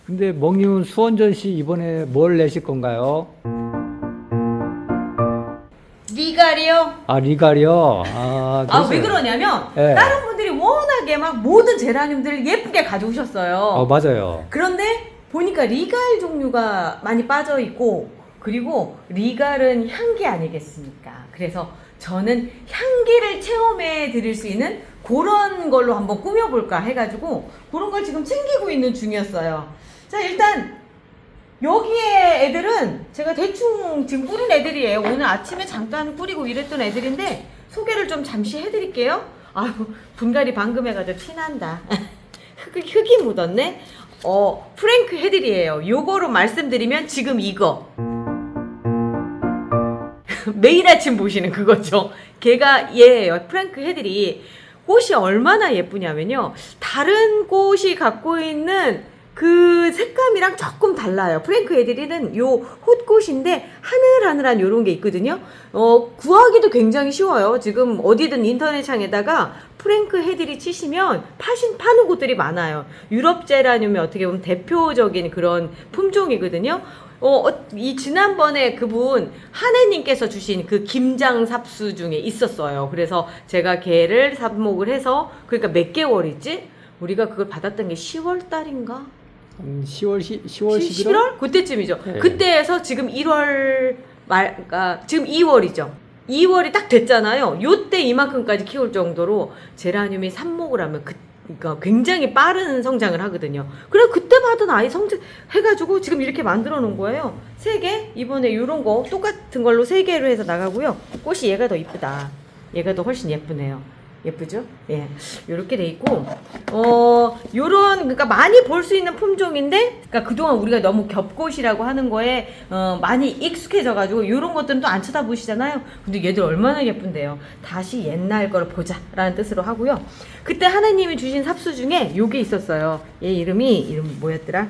근데 멍님은 수원전 씨 이번에 뭘 내실 건가요? 리갈이요? 아, 리갈이요? 왜 그러냐면 네. 다른 분들이 워낙에 막 모든 제라늄들을 예쁘게 가져오셨어요. 맞아요. 그런데 보니까 리갈 종류가 많이 빠져 있고, 그리고 리갈은 향기 아니겠습니까? 그래서 저는 향기를 체험해 드릴 수 있는 그런 걸로 한번 꾸며볼까 해가지고 그런 걸 지금 챙기고 있는 중이었어요. 자, 일단 여기에 애들은 제가 대충 지금 꾸린 애들이에요. 오늘 아침에 잠깐 꾸리고 이랬던 애들인데 소개를 좀 잠시 해드릴게요. 아유, 분갈이 방금 해가지고 티난다. 흙이 묻었네. 프랭크 헤들이에요. 요거로 말씀드리면 지금 이거 매일 아침 보시는 그거죠. 걔가 얘예요. 프랭크 헤들이. 꽃이 얼마나 예쁘냐면요, 다른 꽃이 갖고 있는 그 색감이랑 조금 달라요. 프랭크 에드리는 요 홑꽃인데 하늘하늘한 요런 게 있거든요. 구하기도 굉장히 쉬워요. 지금 어디든 인터넷 창에다가 프랭크 헤드리 치시면 파는 곳들이 많아요. 유럽 제라늄의 어떻게 보면 대표적인 그런 품종이거든요. 이 지난번에 그분 한혜님께서 주신 그 김장 삽수 중에 있었어요. 그래서 제가 걔를 삽목을 해서, 그러니까 몇 개월이지? 우리가 그걸 받았던 게 10월 달인가? 10월 11월? 11월? 그때쯤이죠. 네. 그때에서 지금 1월 말, 그러니까 지금 2월이죠. 2월이 딱 됐잖아요. 요때 이만큼까지 키울 정도로 제라늄이 삽목을 하면 그러니까 굉장히 빠른 성장을 하거든요. 그래 그때 받은 아이 성장 해가지고 지금 이렇게 만들어 놓은 거예요. 3개, 이번에 요런 거 똑같은 걸로 3개로 해서 나가고요. 꽃이 얘가 더 이쁘다. 얘가 더 훨씬 예쁘네요. 예쁘죠? 예. 요렇게 돼 있고, 요런, 그러니까 많이 볼 수 있는 품종인데, 그러니까 그동안 우리가 너무 겹꽃이라고 하는 거에, 많이 익숙해져가지고, 요런 것들은 또 안 쳐다보시잖아요? 근데 얘들 얼마나 예쁜데요? 다시 옛날 걸 보자. 라는 뜻으로 하고요. 그때 하나님이 주신 삽수 중에 요게 있었어요. 얘 이름 뭐였더라?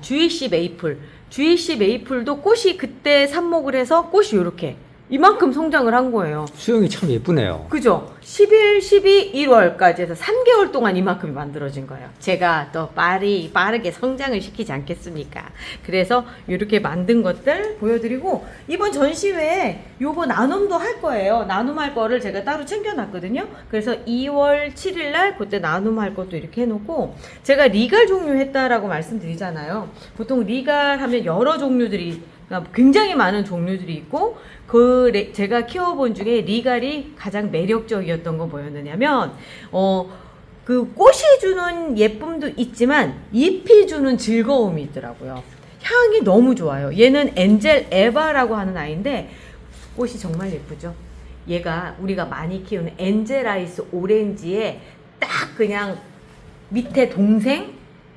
주이씨 메이플. 주이씨 메이플도 꽃이 그때 삽목을 해서 꽃이 요렇게. 이만큼 성장을 한 거예요. 수영이 참 예쁘네요. 그죠? 11, 12, 1월까지 해서 3개월 동안 이만큼이 만들어진 거예요. 제가 또 빠르게 성장을 시키지 않겠습니까? 그래서 이렇게 만든 것들 보여드리고, 이번 전시회에 요거 나눔도 할 거예요. 나눔할 거를 제가 따로 챙겨놨거든요. 그래서 2월 7일 날 그때 나눔할 것도 이렇게 해놓고, 제가 리갈 종류 했다라고 말씀드리잖아요. 보통 리갈 하면 여러 종류들이, 그러니까 굉장히 많은 종류들이 있고, 제가 키워본 중에 리갈이 가장 매력적이었던 건 뭐였느냐면, 그 꽃이 주는 예쁨도 있지만 잎이 주는 즐거움이 있더라고요. 향이 너무 좋아요. 얘는 엔젤 에바라고 하는 아이인데 꽃이 정말 예쁘죠. 얘가 우리가 많이 키우는 엔젤아이스 오렌지에 딱 그냥 밑에 동생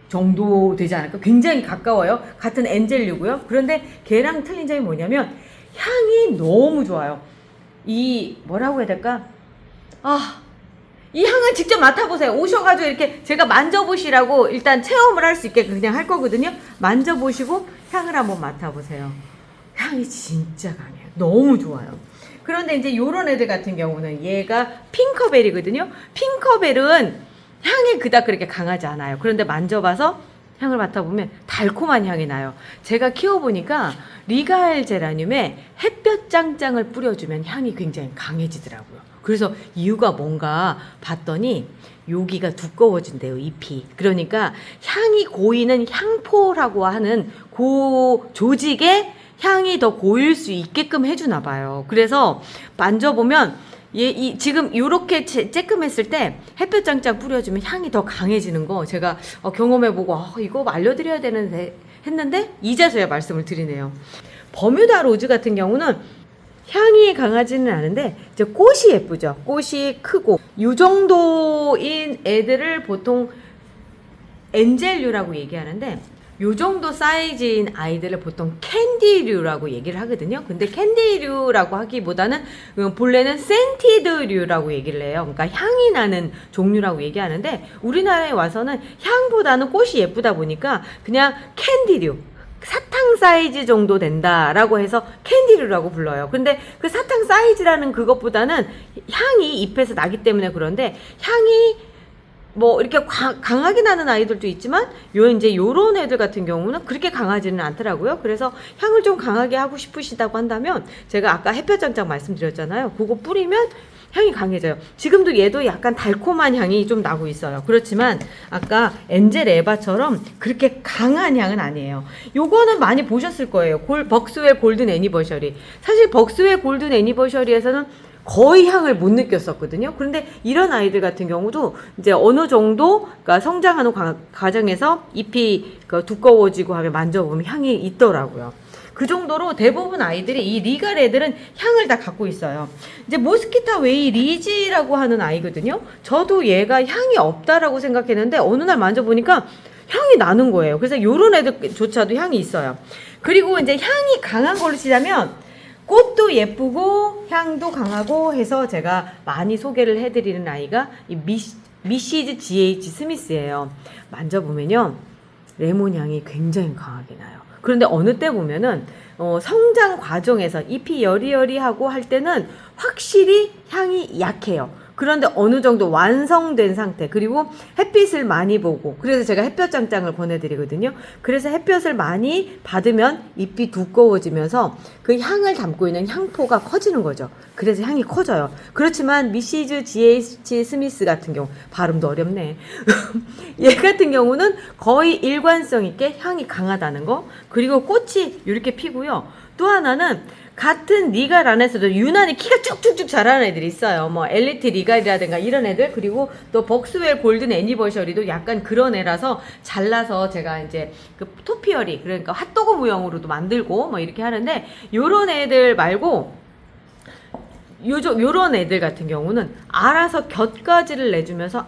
정도 되지 않을까? 굉장히 가까워요. 같은 엔젤류고요. 그런데 걔랑 틀린 점이 뭐냐면 향이 너무 좋아요. 뭐라고 해야 될까? 이 향을 직접 맡아보세요. 오셔가지고 이렇게 제가 만져보시라고 일단 체험을 할 수 있게 그냥 할 거거든요. 만져보시고 향을 한번 맡아보세요. 향이 진짜 강해요. 너무 좋아요. 그런데 이제 요런 애들 같은 경우는 얘가 핑커벨이거든요. 핑커벨은 향이 그닥 그렇게 강하지 않아요. 그런데 만져봐서 향을 맡아보면 달콤한 향이 나요. 제가 키워보니까 리갈 제라늄에 햇볕 짱짱을 뿌려주면 향이 굉장히 강해지더라고요. 그래서 이유가 뭔가 봤더니 여기가 두꺼워진대요, 잎이. 그러니까 향이 고이는 향포라고 하는 그 조직에 향이 더 고일 수 있게끔 해주나 봐요. 그래서 만져보면 지금 요렇게 쬐끔했을 때 햇볕 짱짱 뿌려주면 향이 더 강해지는 거 제가 경험해보고 이거 알려드려야 되는데 했는데 이제서야 말씀을 드리네요. 버뮤다 로즈 같은 경우는 향이 강하지는 않은데 이제 꽃이 예쁘죠. 꽃이 크고 요 정도인 애들을 보통 엔젤류라고 얘기하는데, 요 정도 사이즈인 아이들을 보통 캔디류라고 얘기를 하거든요. 근데 캔디류라고 하기보다는 본래는 센티드류라고 얘기를 해요. 그러니까 향이 나는 종류라고 얘기하는데, 우리나라에 와서는 향보다는 꽃이 예쁘다 보니까 그냥 캔디류, 사탕 사이즈 정도 된다라고 해서 캔디류라고 불러요. 근데 그 사탕 사이즈라는 그것보다는 향이 잎에서 나기 때문에 그런데 향이 뭐 이렇게 강하게 나는 아이들도 있지만 이제 요런 애들 같은 경우는 그렇게 강하지는 않더라고요. 그래서 향을 좀 강하게 하고 싶으시다고 한다면 제가 아까 햇볕장장 말씀드렸잖아요. 그거 뿌리면 향이 강해져요. 지금도 얘도 약간 달콤한 향이 좀 나고 있어요. 그렇지만 아까 엔젤 에바처럼 그렇게 강한 향은 아니에요. 요거는 많이 보셨을 거예요. 벅스웰 골든 애니버셔리. 사실 벅스웰 골든 애니버셔리에서는 거의 향을 못 느꼈었거든요. 그런데 이런 아이들 같은 경우도 이제 어느 정도 그러니까 성장하는 과정에서 잎이 두꺼워지고 하면 만져보면 향이 있더라고요. 그 정도로 대부분 아이들이 이 리갈 애들은 향을 다 갖고 있어요. 이제 모스키타 웨이 리지라고 하는 아이거든요. 저도 얘가 향이 없다라고 생각했는데 어느 날 만져보니까 향이 나는 거예요. 그래서 요런 애들조차도 향이 있어요. 그리고 이제 향이 강한 걸로 치자면 꽃도 예쁘고 향도 강하고 해서 제가 많이 소개를 해드리는 아이가 이 미시즈 GH 스미스예요. 만져보면요 레몬 향이 굉장히 강하게 나요. 그런데 어느 때 보면은 성장 과정에서 잎이 여리여리하고 할 때는 확실히 향이 약해요. 그런데 어느 정도 완성된 상태, 그리고 햇빛을 많이 보고, 그래서 제가 햇볕장장을 권해드리거든요. 그래서 햇볕을 많이 받으면 잎이 두꺼워지면서 그 향을 담고 있는 향포가 커지는 거죠. 그래서 향이 커져요. 그렇지만 미시즈 GH 스미스 같은 경우, 발음도 어렵네. 얘 같은 경우는 거의 일관성 있게 향이 강하다는 거, 그리고 꽃이 이렇게 피고요. 또 하나는 같은 리갈 안에서도 유난히 키가 쭉쭉쭉 자라는 애들이 있어요. 뭐 엘리트 리갈이라든가 이런 애들, 그리고 또 벅스웰 골든 애니버셔리도 약간 그런 애라서 잘라서 제가 이제 그 토피어리, 그러니까 핫도그 모형으로도 만들고 뭐 이렇게 하는데, 요런 애들 말고 요런 애들 같은 경우는 알아서 곁가지를 내주면서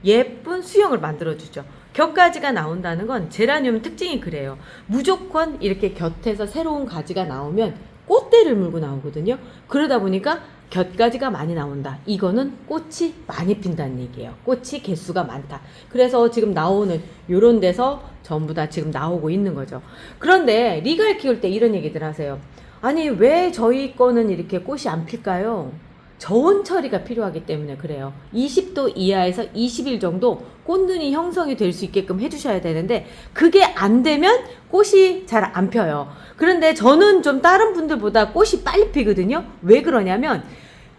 예쁜 수영을 만들어주죠. 곁가지가 나온다는 건 제라늄 특징이 그래요. 무조건 이렇게 곁에서 새로운 가지가 나오면 꽃대를 물고 나오거든요. 그러다 보니까 곁가지가 많이 나온다. 이거는 꽃이 많이 핀다는 얘기예요. 꽃이 개수가 많다. 그래서 지금 나오는 요런 데서 전부 다 지금 나오고 있는 거죠. 그런데 리갈 키울 때 이런 얘기들 하세요. 아니 왜 저희 거는 이렇게 꽃이 안 필까요? 저온 처리가 필요하기 때문에 그래요. 20도 이하에서 20일 정도 꽃눈이 형성이 될 수 있게끔 해주셔야 되는데, 그게 안 되면 꽃이 잘 안 펴요. 그런데 저는 좀 다른 분들보다 꽃이 빨리 피거든요. 왜 그러냐면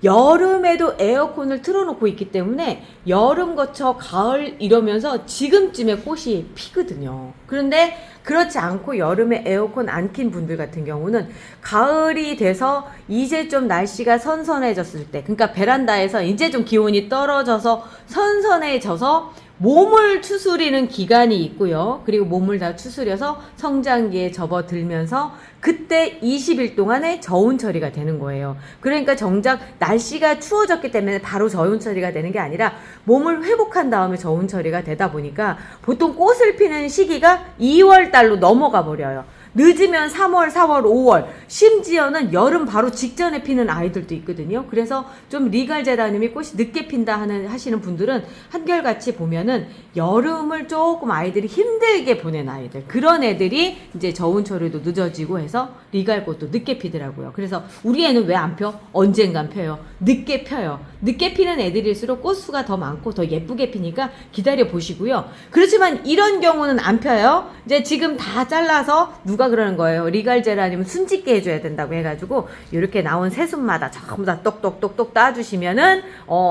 여름에도 에어컨을 틀어놓고 있기 때문에 여름 거쳐 가을 이러면서 지금쯤에 꽃이 피거든요. 그런데 그렇지 않고 여름에 에어컨 안 킨 분들 같은 경우는 가을이 돼서 이제 좀 날씨가 선선해졌을 때, 그러니까 베란다에서 이제 좀 기온이 떨어져서 선선해져서 몸을 추스리는 기간이 있고요. 그리고 몸을 다 추스려서 성장기에 접어들면서 그때 20일 동안의 저온 처리가 되는 거예요. 그러니까 정작 날씨가 추워졌기 때문에 바로 저온 처리가 되는 게 아니라 몸을 회복한 다음에 저온 처리가 되다 보니까 보통 꽃을 피는 시기가 2월 달로 넘어가 버려요. 늦으면 3월, 4월, 5월, 심지어는 여름 바로 직전에 피는 아이들도 있거든요. 그래서 좀 리갈 제라늄이 꽃이 늦게 핀다 하시는 분들은 한결같이 보면은 여름을 조금 아이들이 힘들게 보낸 아이들, 그런 애들이 이제 저온 처리도 늦어지고 해서 리갈 꽃도 늦게 피더라고요. 그래서 우리 애는 왜 안 펴? 언젠간 펴요. 늦게 펴요. 늦게 피는 애들일수록 꽃수가 더 많고 더 예쁘게 피니까 기다려 보시고요. 그렇지만 이런 경우는 안 펴요. 이제 지금 다 잘라서 누가 그러는 거예요. 리갈 제라늄 순짓게 해줘야 된다고 해가지고 이렇게 나온 새순마다 전부 다 똑똑똑똑 따주시면은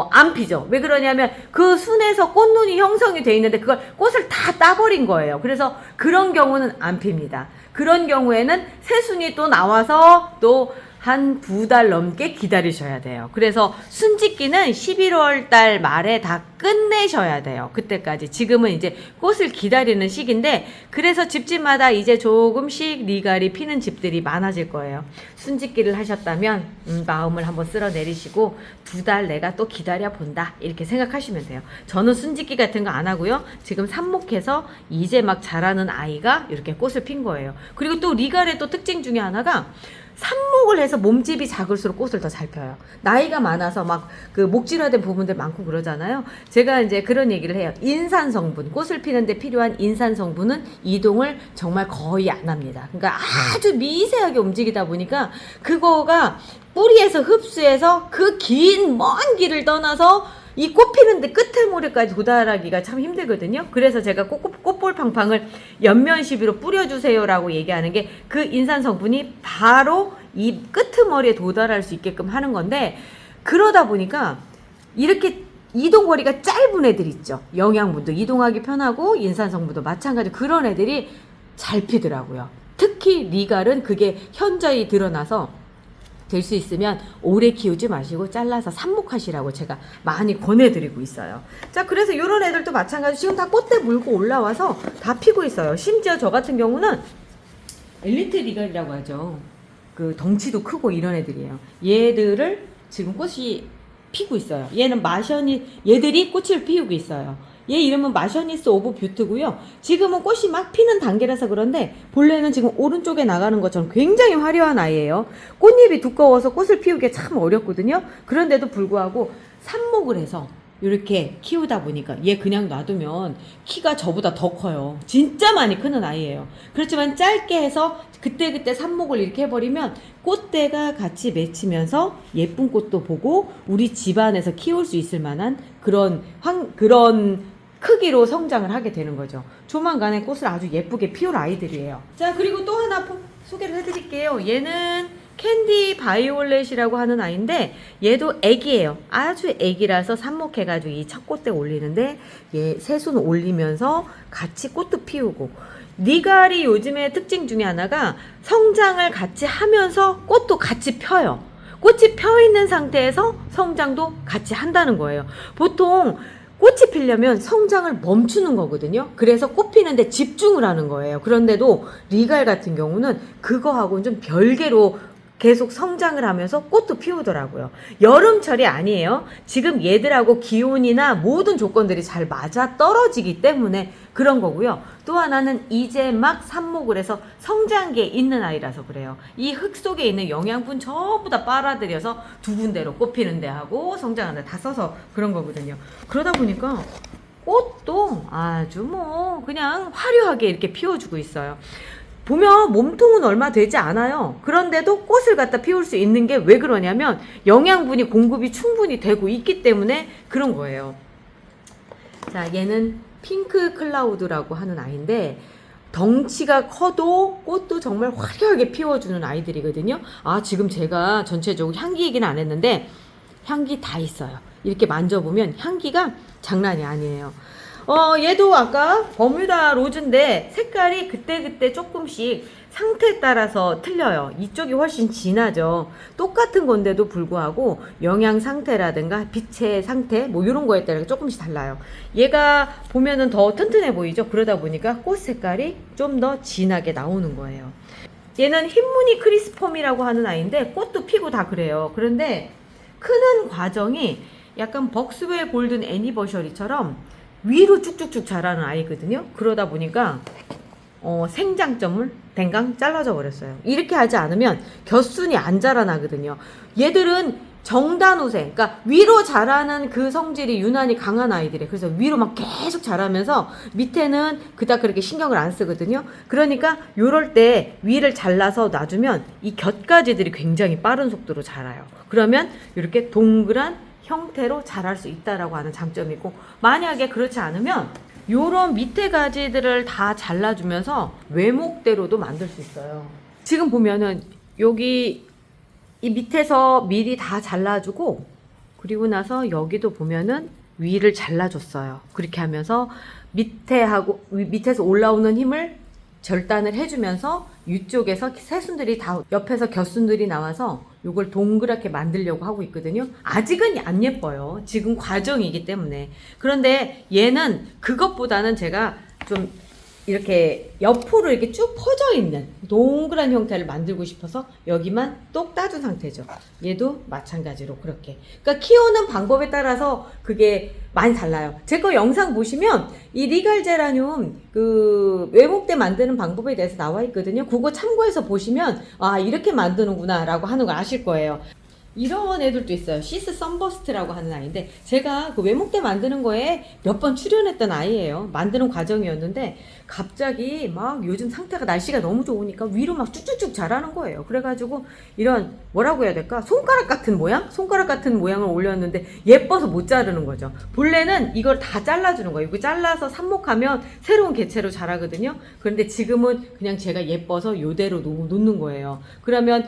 안 피죠. 왜 그러냐면 그 순에서 꽃눈이 형성이 돼 있는데 그걸 꽃을 다 따버린 거예요. 그래서 그런 경우는 안 핍니다. 그런 경우에는 새순이 또 나와서 또 한 2달 넘게 기다리셔야 돼요. 그래서 순짓기는 11월 달 말에 다 끝내셔야 돼요. 그때까지. 지금은 이제 꽃을 기다리는 시기인데, 그래서 집집마다 이제 조금씩 리갈이 피는 집들이 많아질 거예요. 순짓기를 하셨다면 마음을 한번 쓸어 내리시고 2달 내가 또 기다려 본다, 이렇게 생각하시면 돼요. 저는 순짓기 같은 거 안 하고요. 지금 삽목해서 이제 막 자라는 아이가 이렇게 꽃을 핀 거예요. 그리고 또 리갈의 또 특징 중에 하나가 삽목을 해서 몸집이 작을수록 꽃을 더 잘 펴요. 나이가 많아서 막 그 목질화된 부분들 많고 그러잖아요. 제가 이제 그런 얘기를 해요. 인산 성분, 꽃을 피는데 필요한 인산 성분은 이동을 정말 거의 안 합니다. 그러니까 아주 미세하게 움직이다 보니까 그거가 뿌리에서 흡수해서 그 긴 먼 길을 떠나서 이 꽃 피는데 끝에머리까지 도달하기가 참 힘들거든요. 그래서 제가 꽃볼 팡팡을 옆면 시비로 뿌려주세요라고 얘기하는 게 그 인산 성분이 바로 이 끄트머리에 도달할 수 있게끔 하는 건데, 그러다 보니까 이렇게 이동거리가 짧은 애들 있죠. 영양분도 이동하기 편하고 인산 성분도 마찬가지, 그런 애들이 잘 피더라고요. 특히 리갈은 그게 현저히 드러나서 될 수 있으면 오래 키우지 마시고 잘라서 삽목하시라고 제가 많이 권해드리고 있어요. 자, 그래서 이런 애들도 마찬가지 지금 다 꽃대 물고 올라와서 다 피고 있어요. 심지어 저 같은 경우는 엘리트 리갈이라고 하죠. 그 덩치도 크고 이런 애들이에요. 얘들을 지금 꽃이 피고 있어요. 얘는 얘들이 꽃을 피우고 있어요. 얘 이름은 마셔니스 오브 뷰트고요. 지금은 꽃이 막 피는 단계라서 그런데 본래는 지금 오른쪽에 나가는 것처럼 굉장히 화려한 아이예요. 꽃잎이 두꺼워서 꽃을 피우기 참 어렵거든요. 그런데도 불구하고 삽목을 해서 이렇게 키우다 보니까 얘 그냥 놔두면 키가 저보다 더 커요. 진짜 많이 크는 아이예요. 그렇지만 짧게 해서 그때그때 삽목을 이렇게 해버리면 꽃대가 같이 맺히면서 예쁜 꽃도 보고 우리 집안에서 키울 수 있을 만한 그런 크기로 성장을 하게 되는 거죠. 조만간에 꽃을 아주 예쁘게 피울 아이들이에요. 자, 그리고 또 하나 소개를 해드릴게요. 얘는 캔디 바이올렛이라고 하는 아이인데 얘도 애기예요. 아주 애기라서 삽목해가지고 이 첫 꽃대 올리는데 얘 새순 올리면서 같이 꽃도 피우고, 리갈이 요즘의 특징 중에 하나가 성장을 같이 하면서 꽃도 같이 펴요. 꽃이 펴 있는 상태에서 성장도 같이 한다는 거예요. 보통 꽃이 피려면 성장을 멈추는 거거든요. 그래서 꽃 피는데 집중을 하는 거예요. 그런데도 리갈 같은 경우는 그거하고는 좀 별개로 계속 성장을 하면서 꽃도 피우더라고요. 여름철이 아니에요. 지금 얘들하고 기온이나 모든 조건들이 잘 맞아 떨어지기 때문에 그런 거고요. 또 하나는 이제 막 삽목을 해서 성장기에 있는 아이라서 그래요. 이 흙 속에 있는 영양분 전부 다 빨아들여서 두 군데로 꽃 피는 데 하고 성장하는 데 다 써서 그런 거거든요. 그러다 보니까 꽃도 아주 뭐 그냥 화려하게 이렇게 피워주고 있어요. 보면 몸통은 얼마 되지 않아요. 그런데도 꽃을 갖다 피울 수 있는 게 왜 그러냐면 영양분이 공급이 충분히 되고 있기 때문에 그런 거예요. 자, 얘는 핑크 클라우드라고 하는 아이인데 덩치가 커도 꽃도 정말 화려하게 피워주는 아이들이거든요. 아, 지금 제가 전체적으로 향기 얘기는 안 했는데 향기 다 있어요. 이렇게 만져보면 향기가 장난이 아니에요. 얘도 아까 버뮤다 로즈인데 색깔이 그때그때 조금씩 상태에 따라서 틀려요. 이쪽이 훨씬 진하죠. 똑같은 건데도 불구하고 영양 상태라든가 빛의 상태 뭐 이런 거에 따라 조금씩 달라요. 얘가 보면은 더 튼튼해 보이죠. 그러다 보니까 꽃 색깔이 좀 더 진하게 나오는 거예요. 얘는 흰무늬 크리스펌이라고 하는 아이인데 꽃도 피고 다 그래요. 그런데 크는 과정이 약간 벅스웰 골든 애니버셔리처럼 위로 쭉쭉쭉 자라는 아이거든요. 그러다 보니까 생장점을 댕강 잘라져 버렸어요. 이렇게 하지 않으면 겹순이 안 자라나거든요. 얘들은 정단우생, 그러니까 위로 자라는 그 성질이 유난히 강한 아이들이에요. 그래서 위로 막 계속 자라면서 밑에는 그닥 그렇게 신경을 안 쓰거든요. 그러니까 요럴 때 위를 잘라서 놔주면 이 곁가지들이 굉장히 빠른 속도로 자라요. 그러면 이렇게 동그란 형태로 자랄 수 있다라고 하는 장점이고, 만약에 그렇지 않으면 요런 밑에 가지들을 다 잘라주면서 외목대로도 만들 수 있어요. 지금 보면은 여기 이 밑에서 미리 다 잘라주고, 그리고 나서 여기도 보면은 위를 잘라줬어요. 그렇게 하면서 밑에서 올라오는 힘을 절단을 해주면서 위쪽에서 새순들이 다 옆에서 겹순들이 나와서 요걸 동그랗게 만들려고 하고 있거든요. 아직은 안 예뻐요. 지금 과정이기 때문에. 그런데 얘는 그것보다는 제가 좀 이렇게 옆으로 이렇게 쭉 퍼져 있는 동그란 형태를 만들고 싶어서 여기만 똑 따준 상태죠. 얘도 마찬가지로 그렇게. 그러니까 키우는 방법에 따라서 그게 많이 달라요. 제 거 영상 보시면 이 리갈 제라늄 그 외목대 만드는 방법에 대해서 나와 있거든요. 그거 참고해서 보시면 아, 이렇게 만드는구나 라고 하는 거 아실 거예요. 이런 애들도 있어요. 시스 썬버스트라고 하는 아이인데 제가 그 외목대 만드는 거에 몇 번 출연했던 아이예요. 만드는 과정이었는데 갑자기 막 요즘 상태가 날씨가 너무 좋으니까 위로 막 쭉쭉쭉 자라는 거예요. 그래가지고 이런 뭐라고 해야 될까? 손가락 같은 모양? 손가락 같은 모양을 올렸는데 예뻐서 못 자르는 거죠. 본래는 이걸 다 잘라주는 거예요. 이거 잘라서 삽목하면 새로운 개체로 자라거든요. 그런데 지금은 그냥 제가 예뻐서 요대로 놓는 거예요. 그러면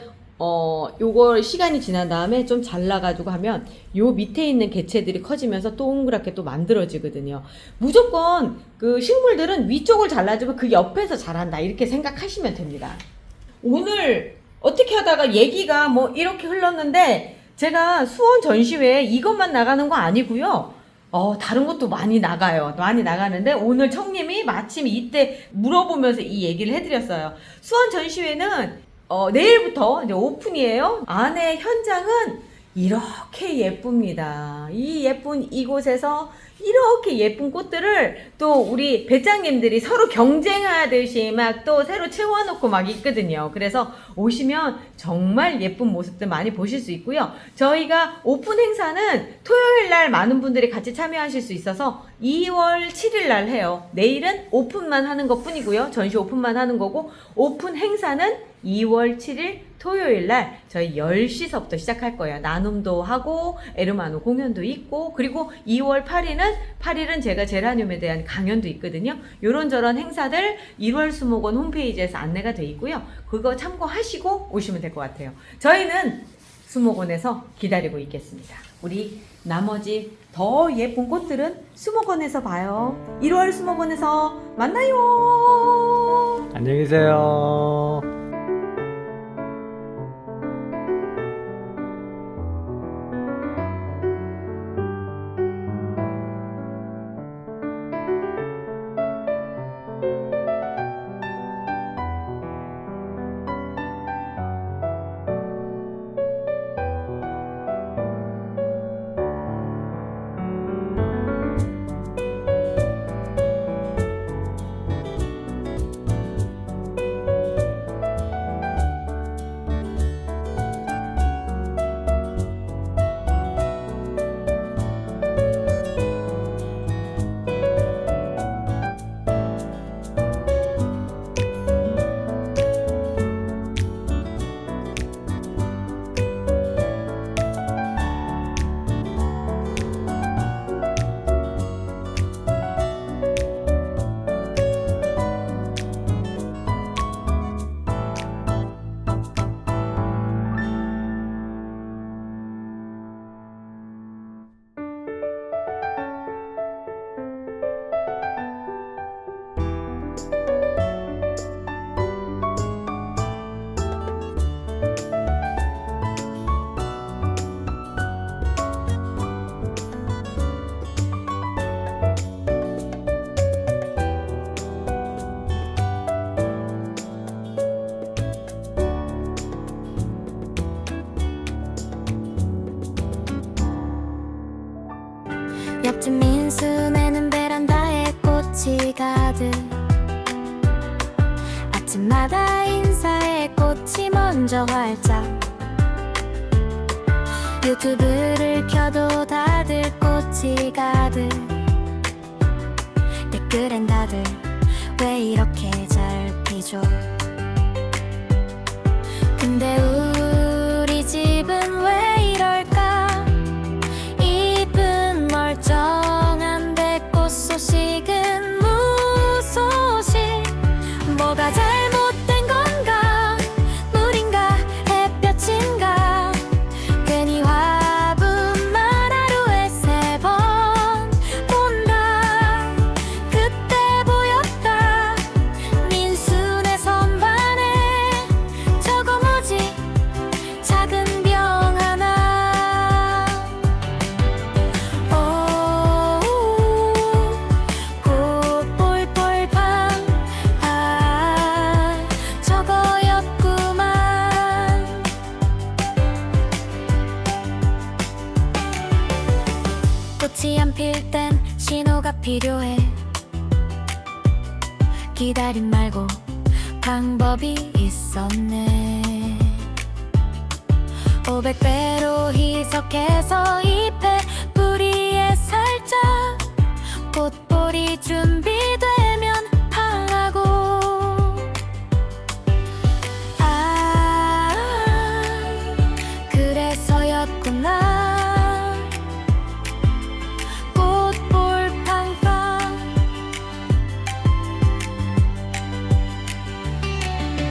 요걸 시간이 지난 다음에 좀 잘라가지고 하면 요 밑에 있는 개체들이 커지면서 동그랗게 또 만들어지거든요. 무조건 그 식물들은 위쪽을 잘라주면 그 옆에서 자란다 이렇게 생각하시면 됩니다. 오늘 어떻게 하다가 얘기가 뭐 이렇게 흘렀는데 제가 수원 전시회에 이것만 나가는 거 아니고요. 다른 것도 많이 나가요. 많이 나가는데 오늘 청님이 마침 이때 물어보면서 이 얘기를 해드렸어요. 수원 전시회는 내일부터 이제 오픈이에요. 안에 현장은 이렇게 예쁩니다. 이 예쁜 이곳에서 이렇게 예쁜 꽃들을 또 우리 배짱님들이 서로 경쟁하듯이 막 또 새로 채워놓고 막 있거든요. 그래서 오시면 정말 예쁜 모습들 많이 보실 수 있고요. 저희가 오픈 행사는 토요일 날 많은 분들이 같이 참여하실 수 있어서 2월 7일 날 해요. 내일은 오픈만 하는 것 뿐이고요. 전시 오픈만 하는 거고 오픈 행사는 2월 7일 토요일 날 저희 10시서부터 시작할 거예요. 나눔도 하고 에르마노 공연도 있고 그리고 2월 8일은 제가 제라늄에 대한 강연도 있거든요. 요런저런 행사들 1월 수목원 홈페이지에서 안내가 돼 있고요. 그거 참고하시고 오시면 될 것 같아요. 저희는 수목원에서 기다리고 있겠습니다. 우리 나머지 더 예쁜 꽃들은 수목원에서 봐요. 1월 수목원에서 만나요. 안녕히 계세요. 옆집 민수네는 베란다에 꽃이 가득 아침마다 인사해 꽃이 먼저 활짝 유튜브를 켜도 다들 꽃이 가득 댓글엔 다들 왜 이렇게 잘 피죠 근데 우리 집은 왜 이럴까 이쁜 멀쩡한데 꽃 소식은 무소식 뭐가 잘못된 건가 물인가 햇볕인가 괜히 화분만 하루에 3번 본다 그때 보였다 민수네 선반에 저거 뭐지 작은 병 하나 꽃 폴폴팡 저거였구만 꽃이 안 필 땐 신호가 필요해 기다림 말고 방법이 있었네 500배로 희석해서 잎에 뿌리에 살짝 꽃보리 준비